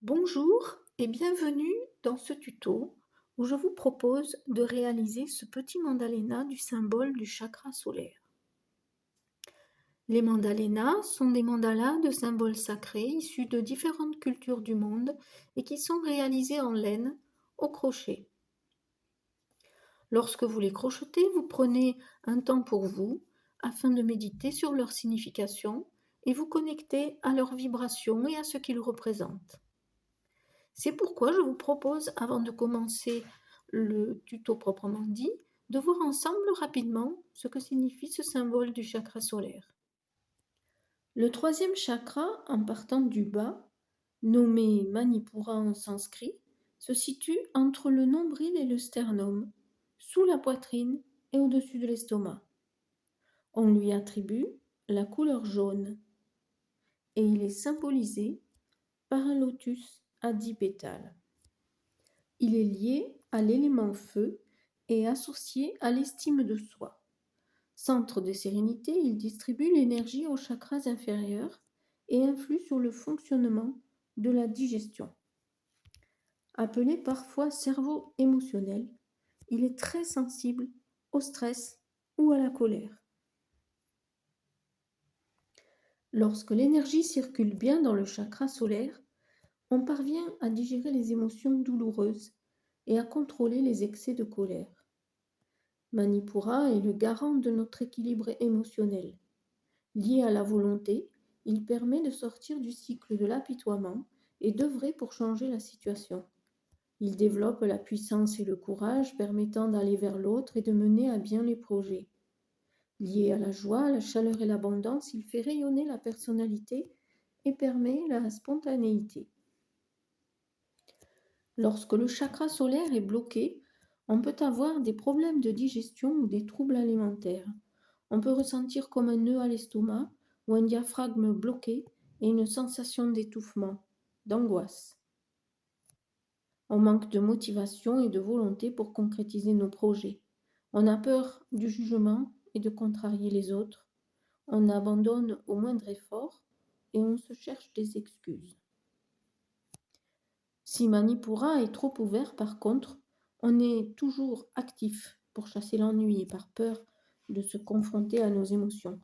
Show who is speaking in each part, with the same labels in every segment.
Speaker 1: Bonjour et bienvenue dans ce tuto où je vous propose de réaliser ce petit mandalena du symbole du chakra solaire. Les mandalas sont des mandalas de symboles sacrés issus de différentes cultures du monde et qui sont réalisés en laine au crochet. Lorsque vous les crochetez, vous prenez un temps pour vous afin de méditer sur leur signification et vous connecter à leur vibration et à ce qu'ils représentent. C'est pourquoi je vous propose, avant de commencer le tuto proprement dit, de voir ensemble rapidement ce que signifie ce symbole du chakra solaire. Le troisième chakra, en partant du bas, nommé Manipura en sanskrit, se situe entre le nombril et le sternum, sous la poitrine et au-dessus de l'estomac. On lui attribue la couleur jaune et il est symbolisé par un lotus à 10 pétales. Il est lié à l'élément feu et associé à l'estime de soi. Centre de sérénité, il distribue l'énergie aux chakras inférieurs et influe sur le fonctionnement de la digestion. Appelé parfois cerveau émotionnel, il est très sensible au stress ou à la colère. Lorsque l'énergie circule bien dans le chakra solaire, on parvient à digérer les émotions douloureuses et à contrôler les excès de colère. Manipura est le garant de notre équilibre émotionnel. Lié à la volonté, il permet de sortir du cycle de l'apitoiement et d'œuvrer pour changer la situation. Il développe la puissance et le courage permettant d'aller vers l'autre et de mener à bien les projets. Lié à la joie, la chaleur et l'abondance, il fait rayonner la personnalité et permet la spontanéité. Lorsque le chakra solaire est bloqué, on peut avoir des problèmes de digestion ou des troubles alimentaires. On peut ressentir comme un nœud à l'estomac ou un diaphragme bloqué et une sensation d'étouffement, d'angoisse. On manque de motivation et de volonté pour concrétiser nos projets. On a peur du jugement et de contrarier les autres. On abandonne au moindre effort et on se cherche des excuses. Si Manipura est trop ouvert, par contre, on est toujours actif pour chasser l'ennui et par peur de se confronter à nos émotions.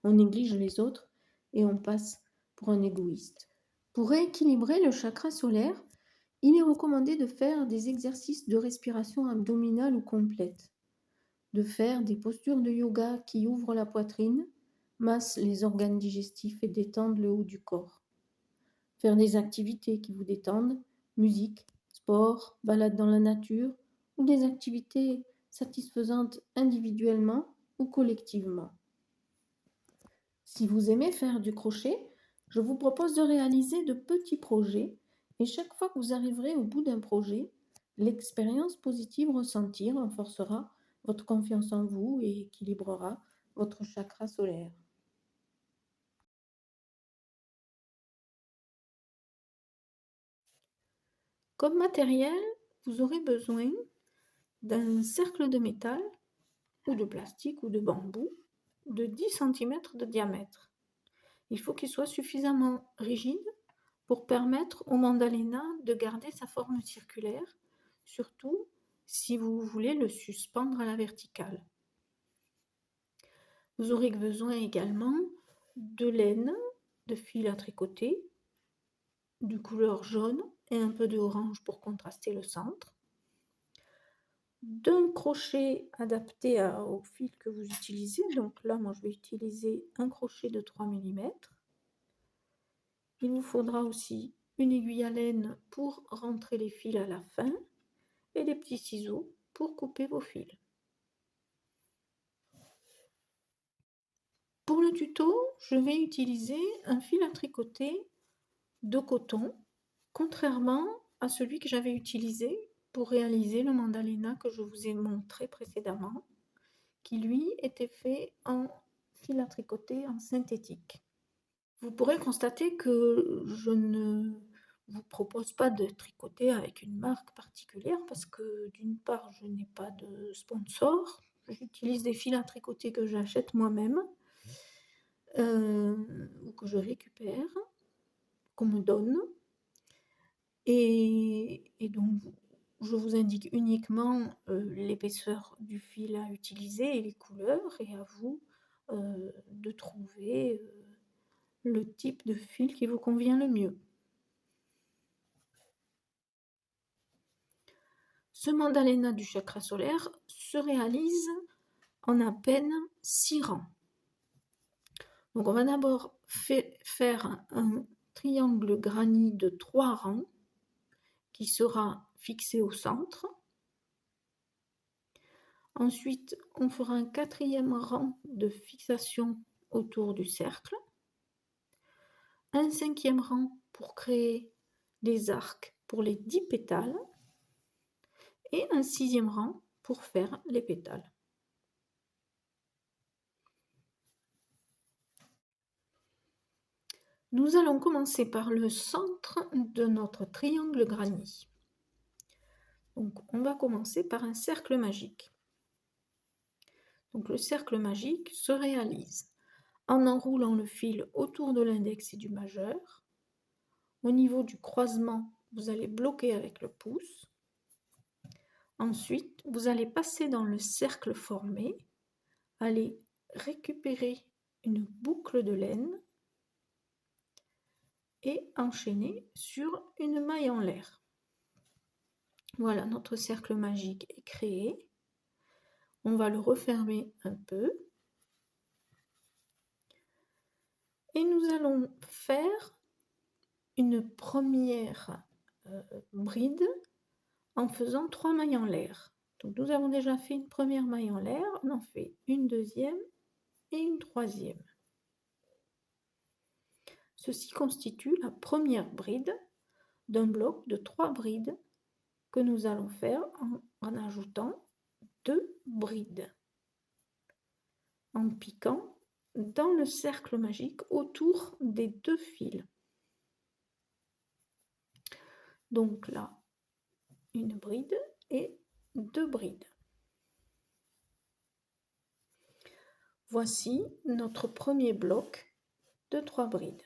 Speaker 1: On néglige les autres et on passe pour un égoïste. Pour rééquilibrer le chakra solaire, il est recommandé de faire des exercices de respiration abdominale ou complète, de faire des postures de yoga qui ouvrent la poitrine, massent les organes digestifs et détendent le haut du corps. Faire des activités qui vous détendent, musique, sport, balade dans la nature ou des activités satisfaisantes individuellement ou collectivement. Si vous aimez faire du crochet, je vous propose de réaliser de petits projets et chaque fois que vous arriverez au bout d'un projet, l'expérience positive ressentie renforcera votre confiance en vous et équilibrera votre chakra solaire. Comme matériel, vous aurez besoin d'un cercle de métal ou de plastique ou de bambou de 10 cm de diamètre. Il faut qu'il soit suffisamment rigide pour permettre au mandalena de garder sa forme circulaire, surtout si vous voulez le suspendre à la verticale. Vous aurez besoin également de laine, de fil à tricoter, de couleur jaune et un peu de orange pour contraster le centre, d'un crochet adapté au fil que vous utilisez. Donc là, moi, je vais utiliser un crochet de 3 mm. Il vous faudra aussi une aiguille à laine pour rentrer les fils à la fin et des petits ciseaux pour couper vos fils. Pour le tuto, je vais utiliser un fil à tricoter de coton, contrairement à celui que j'avais utilisé pour réaliser le mandalena que je vous ai montré précédemment, qui lui était fait en fil à tricoter en synthétique. Vous pourrez constater que je ne vous propose pas de tricoter avec une marque particulière parce que d'une part, je n'ai pas de sponsor. J'utilise des fils à tricoter que j'achète moi-même ou que je récupère, qu'on me donne. Et donc, je vous indique uniquement l'épaisseur du fil à utiliser et les couleurs, et à vous de trouver le type de fil qui vous convient le mieux. Ce mandalena du chakra solaire se réalise en à peine 6 rangs. Donc on va d'abord faire un triangle granit de 3 rangs qui sera fixé au centre. Ensuite, on fera un 4e rang de fixation autour du cercle. Un 5e rang pour créer des arcs pour les 10 pétales. Et un 6e rang pour faire les pétales. Nous allons commencer par le centre de notre triangle granit. Donc, on va commencer par un cercle magique. Donc, le cercle magique se réalise en enroulant le fil autour de l'index et du majeur. Au niveau du croisement, vous allez bloquer avec le pouce. Ensuite, vous allez passer dans le cercle formé, aller récupérer une boucle de laine et enchaîner sur une maille en l'air. Voilà, notre cercle magique est créé. On va le refermer un peu. Et nous allons faire une première bride en faisant 3 mailles en l'air. Donc nous avons déjà fait une première maille en l'air, on en fait une deuxième et une troisième. Ceci constitue la première bride d'un bloc de 3 brides que nous allons faire en ajoutant 2 brides, en piquant dans le cercle magique autour des 2 fils. Donc là, une bride et 2 brides. Voici notre premier bloc de 3 brides.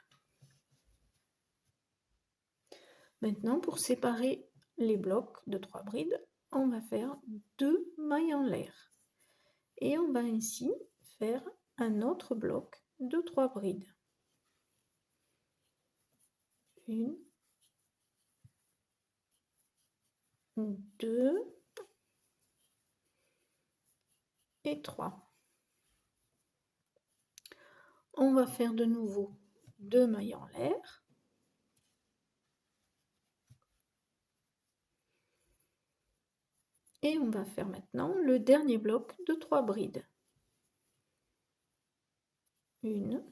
Speaker 1: Maintenant, pour séparer les blocs de 3 brides, on va faire 2 mailles en l'air. Et on va ainsi faire un autre bloc de 3 brides. 1, 2 et 3. On va faire de nouveau 2 mailles en l'air. Et on va faire maintenant le dernier bloc de 3 brides. 1,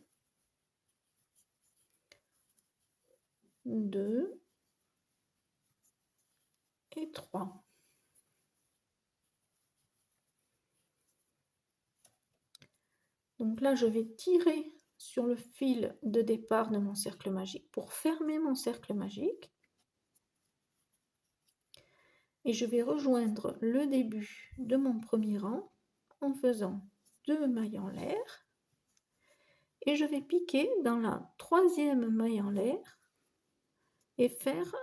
Speaker 1: 2 et 3. Donc là, je vais tirer sur le fil de départ de mon cercle magique pour fermer mon cercle magique. Et je vais rejoindre le début de mon premier rang en faisant 2 mailles en l'air. Et je vais piquer dans la 3e maille en l'air et faire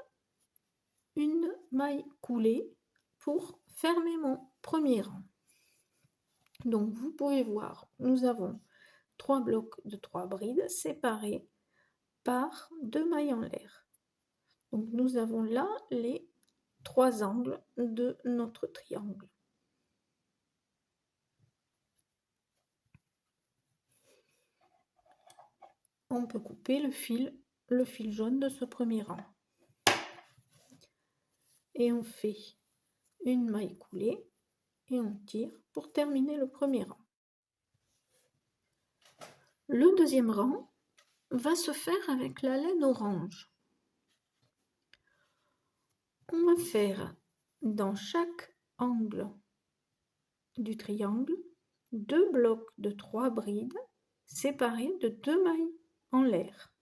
Speaker 1: une maille coulée pour fermer mon premier rang. Donc vous pouvez voir, nous avons 3 blocs de 3 brides séparés par 2 mailles en l'air. Donc nous avons là les 3 angles de notre triangle. On peut couper le fil jaune de ce premier rang. Et on fait une maille coulée et on tire pour terminer le premier rang. Le deuxième rang va se faire avec la laine orange. On va faire dans chaque angle du triangle 2 blocs de 3 brides séparés de 2 mailles en l'air.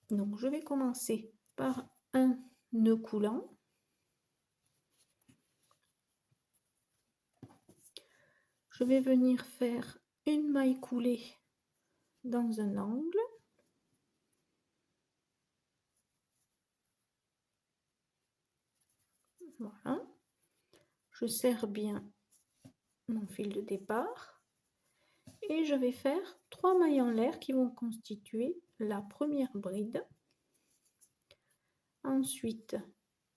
Speaker 1: Donc je vais commencer par un nœud coulant. Je vais venir faire une maille coulée dans un angle. Voilà. Je serre bien mon fil de départ et je vais faire 3 mailles en l'air qui vont constituer la première bride. Ensuite,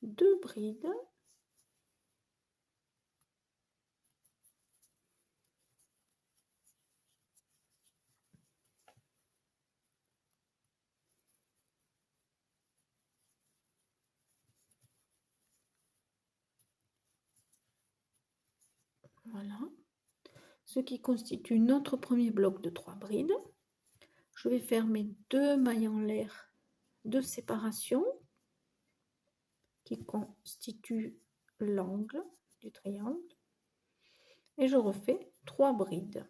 Speaker 1: 2 brides. Voilà. Ce qui constitue notre premier bloc de 3 brides. Je vais faire mes 2 mailles en l'air de séparation qui constituent l'angle du triangle et je refais 3 brides.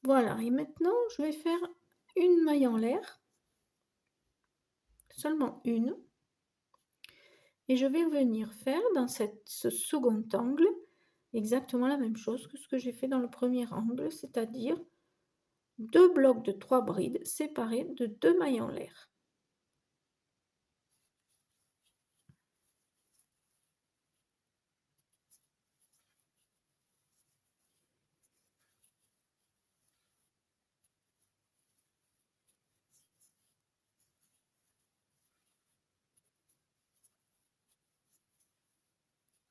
Speaker 1: Voilà, et maintenant je vais faire une maille en l'air, seulement une, et je vais venir faire dans ce second angle exactement la même chose que ce que j'ai fait dans le premier angle, c'est-à-dire 2 blocs de 3 brides séparés de 2 mailles en l'air.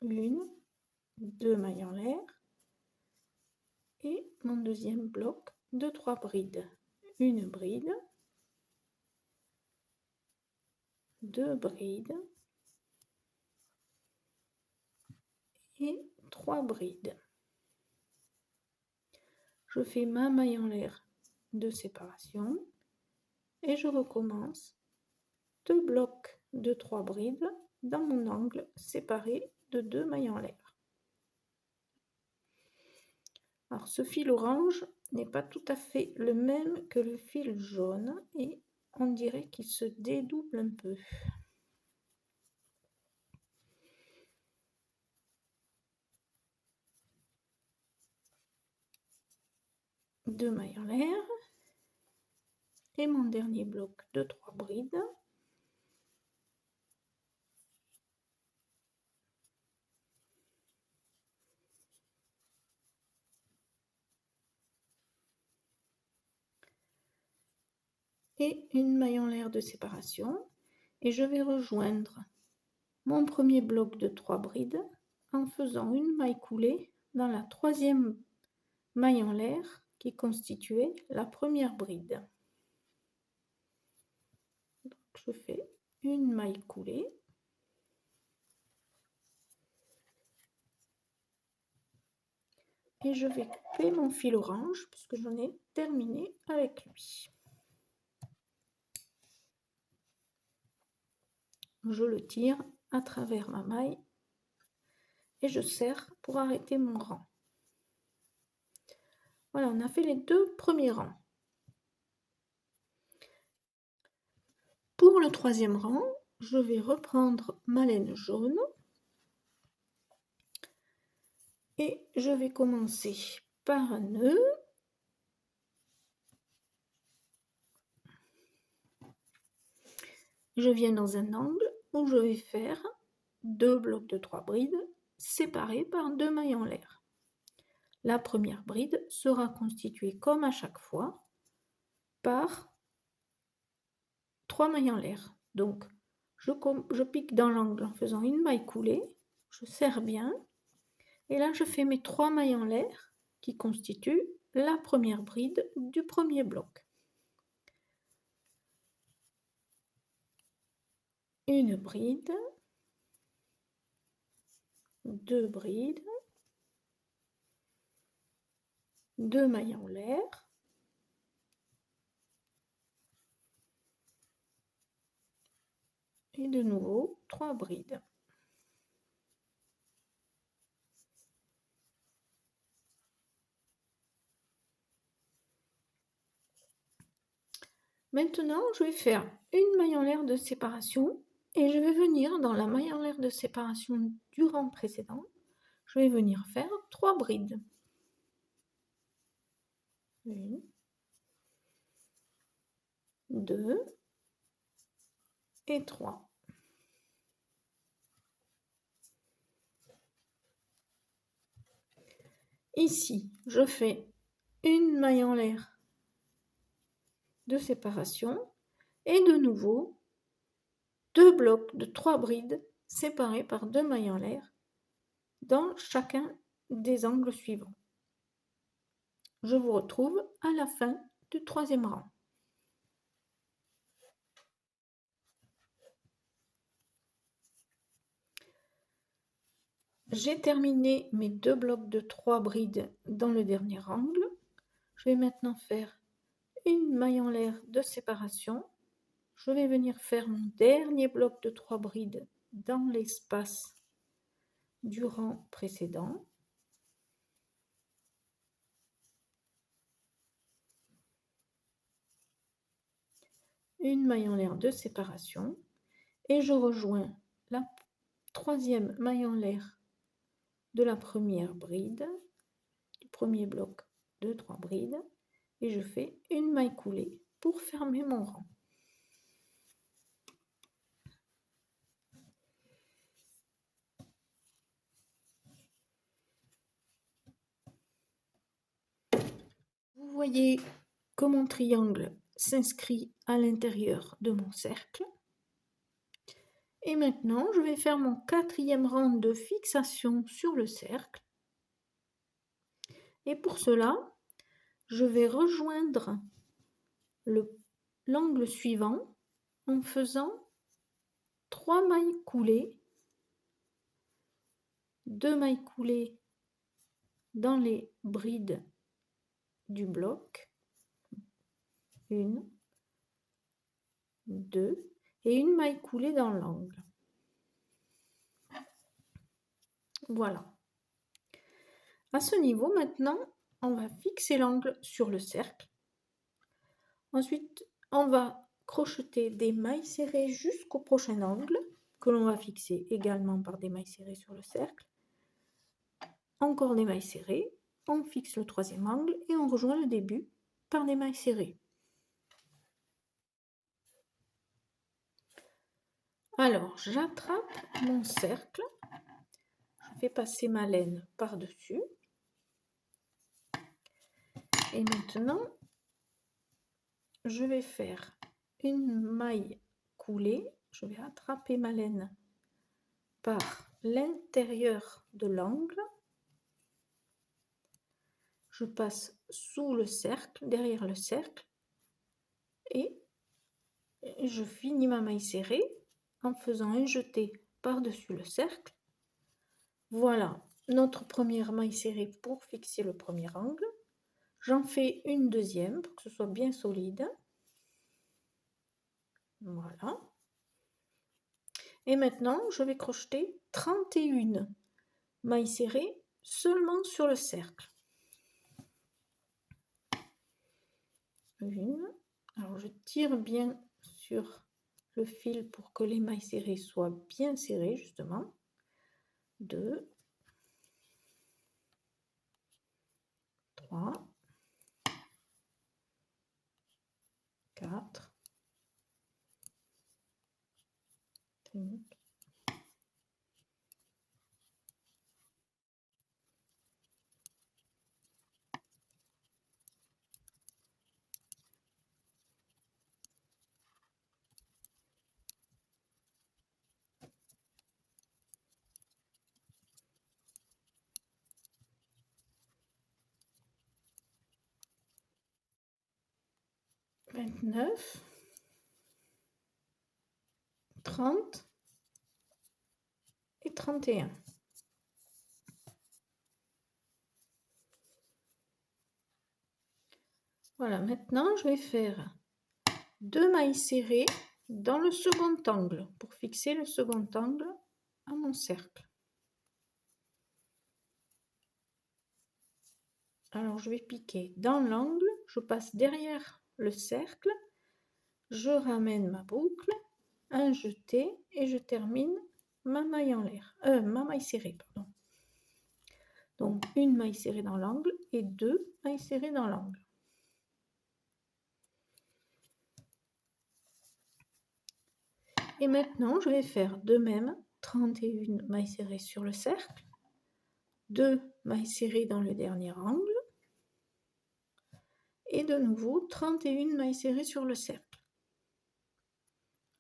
Speaker 1: Une, 2 mailles en l'air et mon deuxième bloc de 3 brides. Une bride, 2 brides et 3 brides. Je fais ma maille en l'air de séparation et je recommence 2 blocs de 3 brides dans mon angle séparé de 2 mailles en l'air. Alors ce fil orange n'est pas tout à fait le même que le fil jaune et on dirait qu'il se dédouble un peu. Deux mailles en l'air et mon dernier bloc de 3 brides. Et une maille en l'air de séparation et je vais rejoindre mon premier bloc de 3 brides en faisant une maille coulée dans la troisième maille en l'air qui constituait la première bride. Donc, je fais une maille coulée et je vais couper mon fil orange puisque j'en ai terminé avec lui. Je le tire à travers ma maille et je serre pour arrêter mon rang. Voilà, on a fait les 2 premiers rangs. Pour le troisième rang, je vais reprendre ma laine jaune et je vais commencer par un nœud. Je viens dans un angle où je vais faire 2 blocs de 3 brides séparés par 2 mailles en l'air. La première bride sera constituée comme à chaque fois par 3 mailles en l'air. Donc je pique dans l'angle en faisant une maille coulée, je serre bien et là je fais mes 3 mailles en l'air qui constituent la première bride du premier bloc. Une bride, 2 brides, 2 mailles en l'air, et de nouveau 3 brides. Maintenant, je vais faire une maille en l'air de séparation et je vais venir dans la maille en l'air de séparation du rang précédent. je vais venir faire 3 brides. 1, 2 et 3. Ici, je fais une maille en l'air de séparation et de nouveau 2 blocs de 3 brides séparés par 2 mailles en l'air dans chacun des angles suivants. Je vous retrouve à la fin du 3e rang. J'ai terminé mes 2 blocs de 3 brides dans le dernier angle. Je vais maintenant faire une maille en l'air de séparation. Je vais venir faire mon dernier bloc de 3 brides dans l'espace du rang précédent. Une maille en l'air de séparation et je rejoins la 3e maille en l'air de la première bride, du premier bloc de 3 brides, et je fais une maille coulée pour fermer mon rang. Vous voyez que mon triangle s'inscrit à l'intérieur de mon cercle. Et maintenant, je vais faire mon 4e rang de fixation sur le cercle. Et pour cela, je vais rejoindre l'angle suivant en faisant 3 mailles coulées, 2 mailles coulées dans les brides du bloc, 1, 2, et une maille coulée dans l'angle. Voilà. À ce niveau, maintenant, on va fixer l'angle sur le cercle. Ensuite, on va crocheter des mailles serrées jusqu'au prochain angle, que l'on va fixer également par des mailles serrées sur le cercle. Encore des mailles serrées, on fixe le 3e angle et on rejoint le début par des mailles serrées. Alors, j'attrape mon cercle, je fais passer ma laine par-dessus. Et maintenant, je vais faire une maille coulée, je vais attraper ma laine par l'intérieur de l'angle. Je passe sous le cercle, derrière le cercle, et je finis ma maille serrée en faisant un jeté par-dessus le cercle. Voilà notre première maille serrée pour fixer le premier angle. J'en fais une deuxième pour que ce soit bien solide. Voilà. Et maintenant, je vais crocheter 31 mailles serrées seulement sur le cercle. Une. Alors, je tire bien sur le fil pour que les mailles serrées soient bien serrées, justement. 2, 3, 4, 5, 29, 30 et 31. Voilà, maintenant je vais faire 2 mailles serrées dans le second angle pour fixer le second angle à mon cercle. Alors je vais piquer dans l'angle, je passe derrière le cercle, je ramène ma boucle, un jeté et je termine ma maille en l'air, ma maille serrée, pardon. Donc une maille serrée dans l'angle et 2 mailles serrées dans l'angle. Et maintenant, je vais faire de même 31 mailles serrées sur le cercle, 2 mailles serrées dans le dernier angle et de nouveau 31 mailles serrées sur le cercle.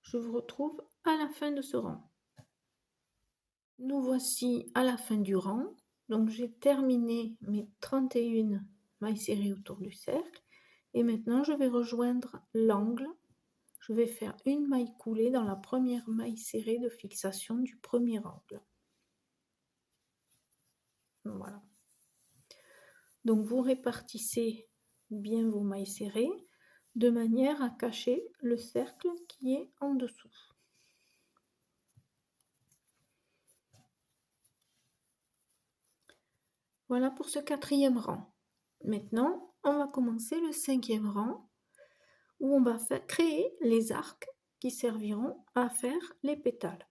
Speaker 1: Je vous retrouve à la fin de ce rang. Nous voici à la fin du rang. Donc j'ai terminé mes 31 mailles serrées autour du cercle et maintenant je vais rejoindre l'angle. Je vais faire une maille coulée dans la première maille serrée de fixation du premier angle. Voilà. Donc vous répartissez bien vos mailles serrées de manière à cacher le cercle qui est en dessous. Voilà pour ce 4e rang. Maintenant, on va commencer le 5e rang où on va créer les arcs qui serviront à faire les pétales.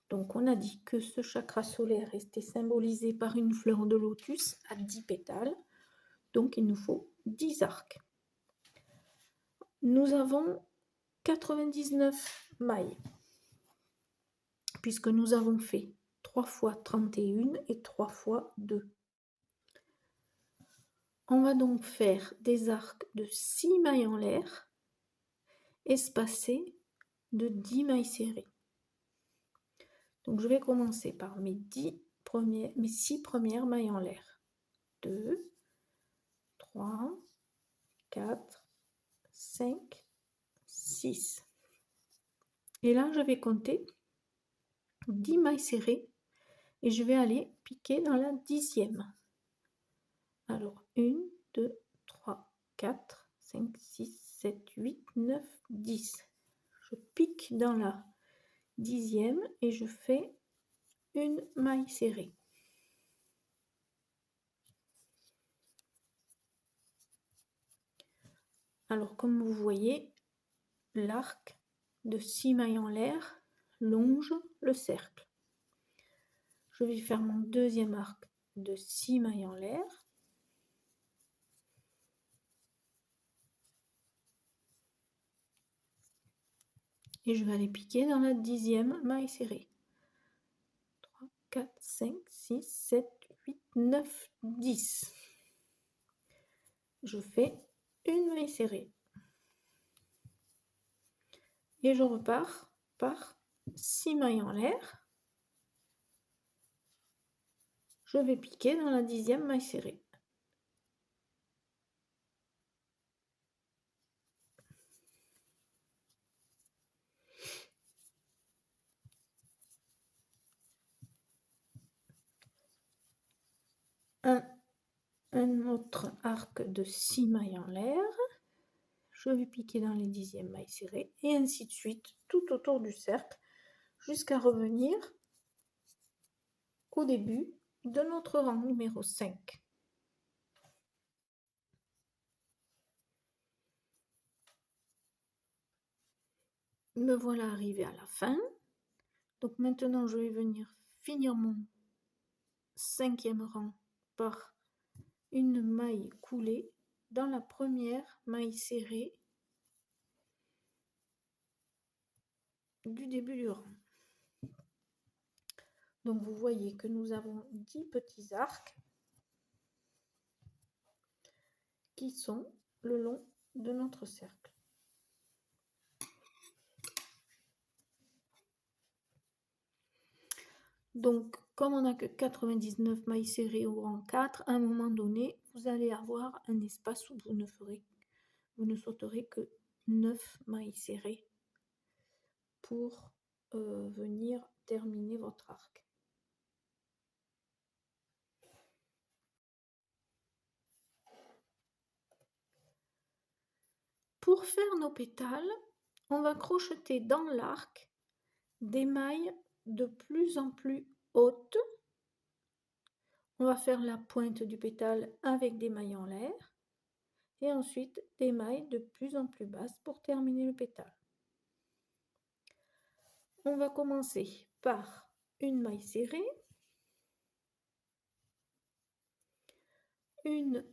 Speaker 1: Donc on a dit que ce chakra solaire était symbolisé par une fleur de lotus à 10 pétales. Donc il nous faut 10 arcs. Nous avons 99 mailles puisque nous avons fait 3 fois 31 et 3 fois 2. On va donc faire des arcs de 6 mailles en l'air espacés de 10 mailles serrées. Donc je vais commencer par mes 6 premières mailles en l'air. 2, 3, 4, 5, 6. Et là, je vais compter 10 mailles serrées et je vais aller piquer dans la 10e. Alors 1, 2, 3, 4, 5, 6, 7, 8, 9, 10. Je pique dans la 10e et je fais une maille serrée. Alors comme vous voyez, l'arc de 6 mailles en l'air longe le cercle. Je vais faire mon deuxième arc de 6 mailles en l'air. Et je vais aller piquer dans la 10e maille serrée. 3, 4, 5, 6, 7, 8, 9, 10. Je fais une maille serrée. Et je repars par 6 mailles en l'air. Je vais piquer dans la 10e maille serrée. Un autre arc de 6 mailles en l'air. Je vais piquer dans les 10e mailles serrées et ainsi de suite tout autour du cercle jusqu'à revenir au début de notre rang numéro 5. Me voilà arrivé à la fin. Donc maintenant, je vais venir finir mon 5e rang par une maille coulée dans la première maille serrée du début du rang. Donc vous voyez que nous avons 10 petits arcs qui sont le long de notre cercle. Donc, comme on n'a que 99 mailles serrées au rang 4, à un moment donné, vous allez avoir un espace où vous ne sauterez que 9 mailles serrées pour venir terminer votre arc. Pour faire nos pétales, on va crocheter dans l'arc des mailles de plus en plus hautes. On va faire la pointe du pétale avec des mailles en l'air et ensuite des mailles de plus en plus basses pour terminer le pétale. On va commencer par une maille serrée, une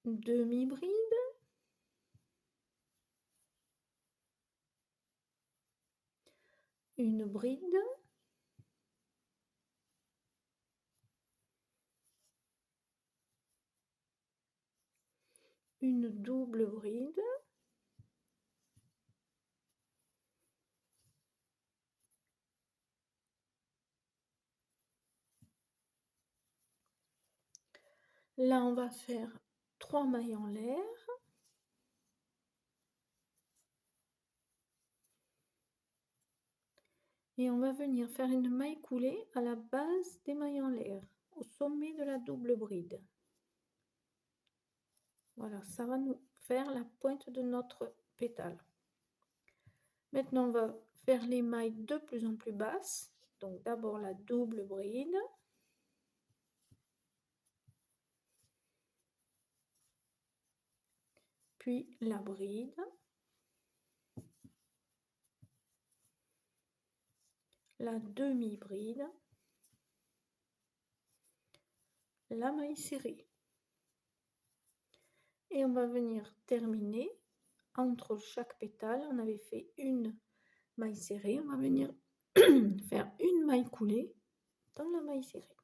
Speaker 1: demi-bride, une bride, une double bride, là on va faire 3 mailles en l'air, et on va venir faire une maille coulée à la base des mailles en l'air, au sommet de la double bride. Voilà, ça va nous faire la pointe de notre pétale. Maintenant, on va faire les mailles de plus en plus basses. Donc d'abord la double bride. Puis la bride. La demi-bride. La maille serrée. Et on va venir terminer entre chaque pétale. On avait fait une maille serrée. On va venir faire une maille coulée dans la maille serrée.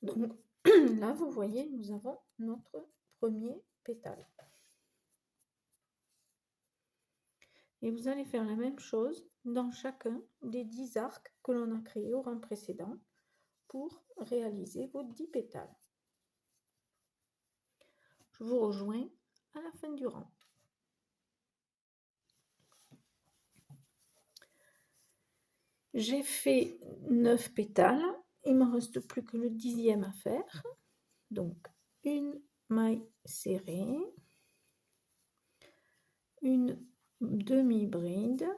Speaker 1: Donc là, vous voyez, nous avons notre premier pétale. Et vous allez faire la même chose dans chacun des 10 arcs que l'on a créés au rang précédent pour réaliser vos 10 pétales. Je vous rejoins à la fin du rang. J'ai fait 9 pétales, il ne me reste plus que le 10e à faire. Donc une maille serrée, une demi-bride,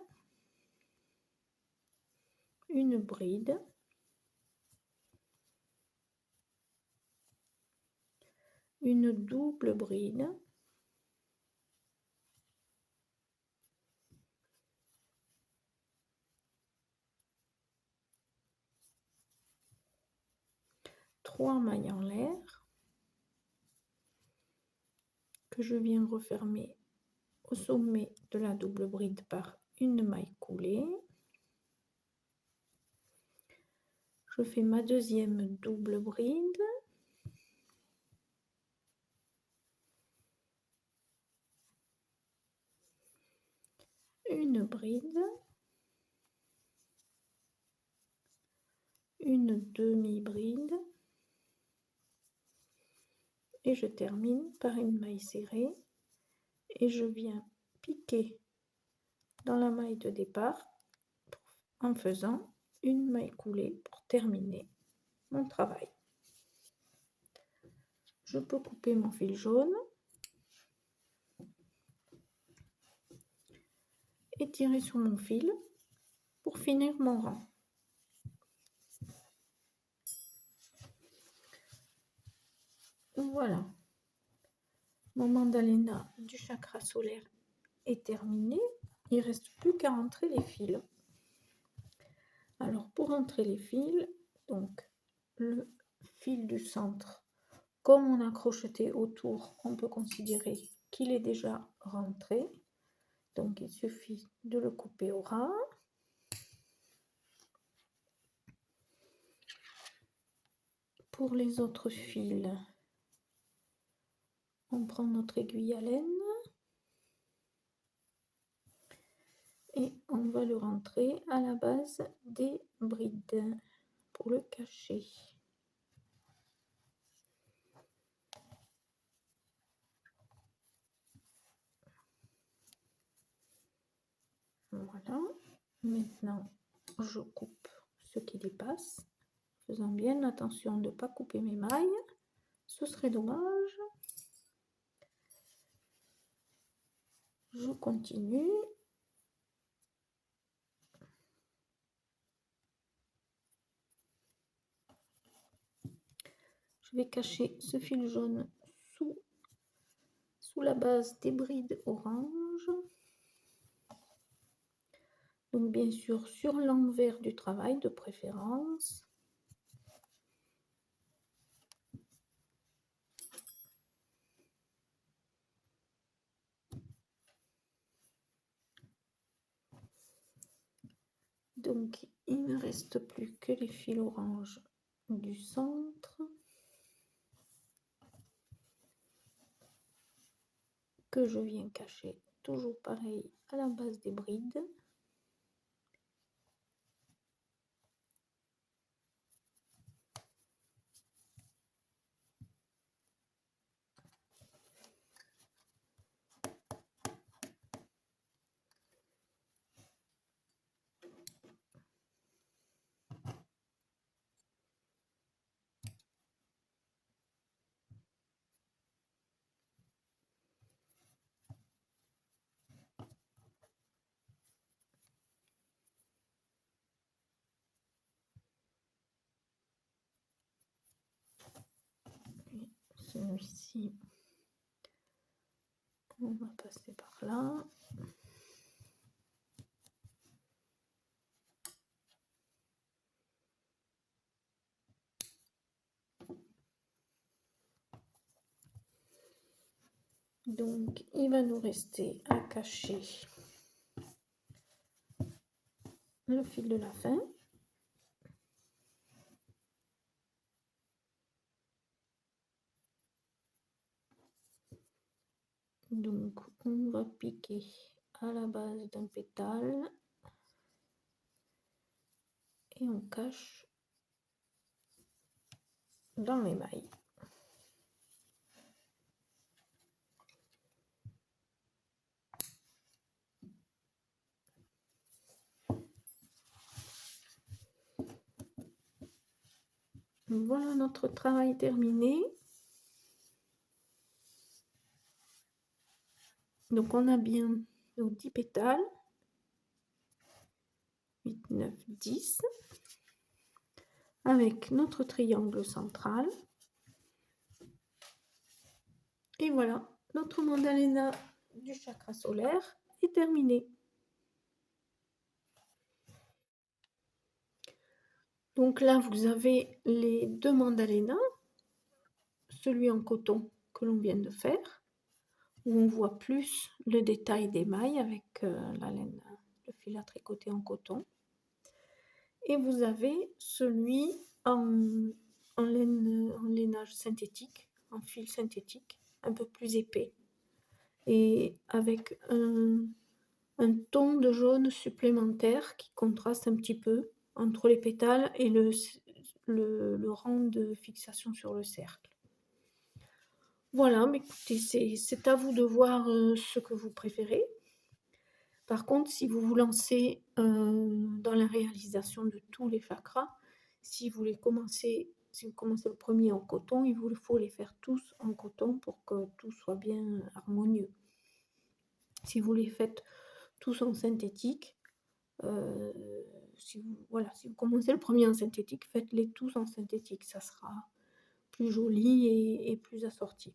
Speaker 1: une bride, une double bride, trois mailles en l'air que je viens refermer au sommet de la double bride par une maille coulée. Je fais ma deuxième double bride. Une bride. Une demi-bride. Et je termine par une maille serrée. Et je viens piquer dans la maille de départ en faisant une maille coulée pour terminer mon travail. Je peux couper mon fil jaune et tirer sur mon fil pour finir mon rang. Voilà, mon mandalena du chakra solaire est terminé. Il ne reste plus qu'à rentrer les fils. Alors pour rentrer les fils, donc le fil du centre, comme on a crocheté autour, on peut considérer qu'il est déjà rentré. Donc il suffit de le couper au ras. Pour les autres fils, on prend notre aiguille à laine et on va le rentrer à la base des brides pour le cacher. Voilà, maintenant je coupe ce qui dépasse, faisant bien attention de ne pas couper mes mailles, ce serait dommage. Je continue. Je vais cacher ce fil jaune sous la base des brides orange. Donc bien sûr sur l'envers du travail de préférence. Donc, il ne reste plus que les fils orange du centre que je viens cacher toujours pareil à la base des brides. Celui-ci, on va passer par là. Donc, il va nous rester à cacher le fil de la fin. Donc, on va piquer à la base d'un pétale et on cache dans l'émail. Voilà notre travail terminé. Donc, on a bien nos 10 pétales. 8, 9, 10. Avec notre triangle central. Et voilà, notre mandalena du chakra solaire est terminé. Donc là, vous avez les deux mandalenas, celui en coton que l'on vient de faire, où on voit plus le détail des mailles avec la laine, le fil à tricoter en coton. Et vous avez celui en lainage synthétique, en fil synthétique, un peu plus épais, et avec un ton de jaune supplémentaire qui contraste un petit peu entre les pétales et le rang de fixation sur le cercle. Voilà, mais écoutez, c'est à vous de voir ce que vous préférez. Par contre, si vous vous lancez dans la réalisation de tous les chakras, si vous commencez le premier en coton, il vous faut les faire tous en coton pour que tout soit bien harmonieux. Si vous les faites tous en synthétique, si vous commencez le premier en synthétique, faites-les tous en synthétique, ça sera plus joli et plus assorti.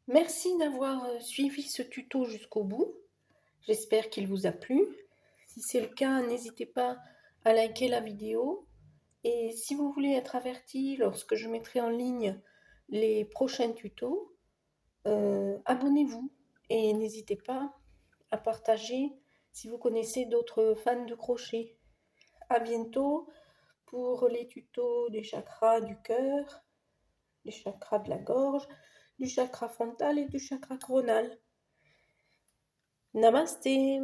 Speaker 1: Merci d'avoir suivi ce tuto jusqu'au bout. J'espère qu'il vous a plu. Si c'est le cas, n'hésitez pas à liker la vidéo. Et si vous voulez être averti lorsque je mettrai en ligne les prochains tutos, abonnez-vous et n'hésitez pas à partager si vous connaissez d'autres fans de crochet. À bientôt pour les tutos des chakras du cœur, des chakras de la gorge, du chakra frontal et du chakra coronal. Namasté.